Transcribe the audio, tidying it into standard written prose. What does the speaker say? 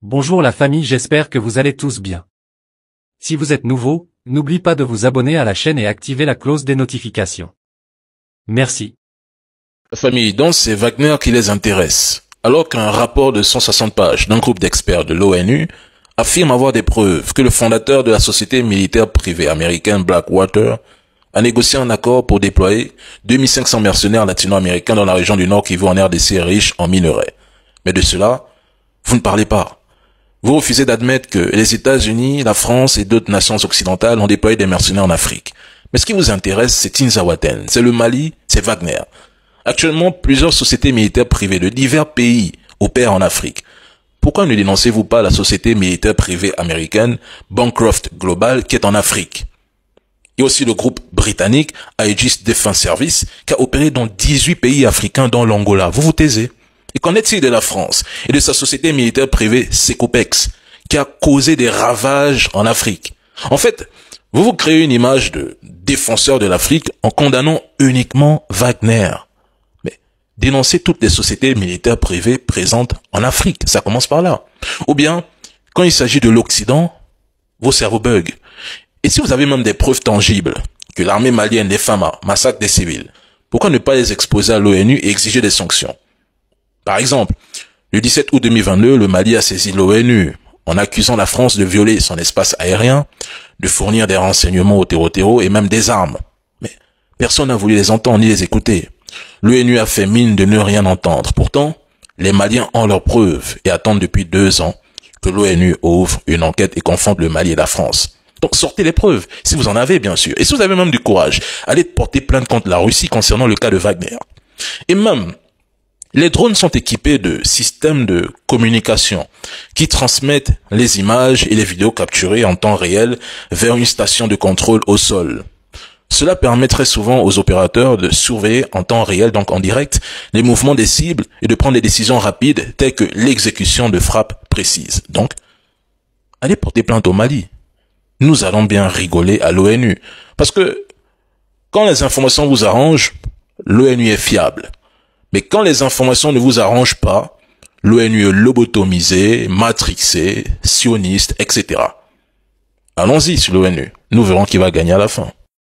Bonjour la famille, j'espère que vous allez tous bien. Si vous êtes nouveau, n'oublie pas de vous abonner à la chaîne et activer la cloche des notifications. Merci. La famille, donc c'est Wagner qui les intéresse. Alors qu'un rapport de 160 pages d'un groupe d'experts de l'ONU affirme avoir des preuves que le fondateur de la société militaire privée américaine Blackwater a négocié un accord pour déployer 2500 mercenaires latino-américains dans la région du Nord qui vont en RDC riche en minerais. Mais de cela, vous ne parlez pas. Vous refusez d'admettre que les États-Unis, la France et d'autres nations occidentales ont déployé des mercenaires en Afrique. Mais ce qui vous intéresse, c'est Tinzaouaten, c'est le Mali, c'est Wagner. Actuellement, plusieurs sociétés militaires privées de divers pays opèrent en Afrique. Pourquoi ne dénoncez-vous pas la société militaire privée américaine Bancroft Global qui est en Afrique? Il y a aussi le groupe britannique Aegis Defence Service qui a opéré dans 18 pays africains dont l'Angola. Vous vous taisez? Et qu'en est-il de la France et de sa société militaire privée Secopex qui a causé des ravages en Afrique? En fait, vous vous créez une image de défenseur de l'Afrique en condamnant uniquement Wagner. Mais dénoncez toutes les sociétés militaires privées présentes en Afrique, ça commence par là. Ou bien, quand il s'agit de l'Occident, vos cerveaux bug. Et si vous avez même des preuves tangibles que l'armée malienne des FAMA massacre des civils, pourquoi ne pas les exposer à l'ONU et exiger des sanctions? Par exemple, le 17 août 2022, le Mali a saisi l'ONU en accusant la France de violer son espace aérien, de fournir des renseignements aux terreaux et même des armes. Mais personne n'a voulu les entendre ni les écouter. L'ONU a fait mine de ne rien entendre. Pourtant, les Maliens ont leurs preuves et attendent depuis 2 ans que l'ONU ouvre une enquête et confronte le Mali et la France. Donc sortez les preuves, si vous en avez bien sûr. Et si vous avez même du courage, allez porter plainte contre la Russie concernant le cas de Wagner. Et même, les drones sont équipés de systèmes de communication qui transmettent les images et les vidéos capturées en temps réel vers une station de contrôle au sol. Cela permet très souvent aux opérateurs de surveiller en temps réel, donc en direct, les mouvements des cibles et de prendre des décisions rapides telles que l'exécution de frappes précises. Donc, allez porter plainte au Mali. Nous allons bien rigoler à l'ONU. Parce que quand les informations vous arrangent, l'ONU est fiable. Mais quand les informations ne vous arrangent pas, l'ONU est lobotomisée, matrixée, sioniste, etc. Allons-y sur l'ONU. Nous verrons qui va gagner à la fin.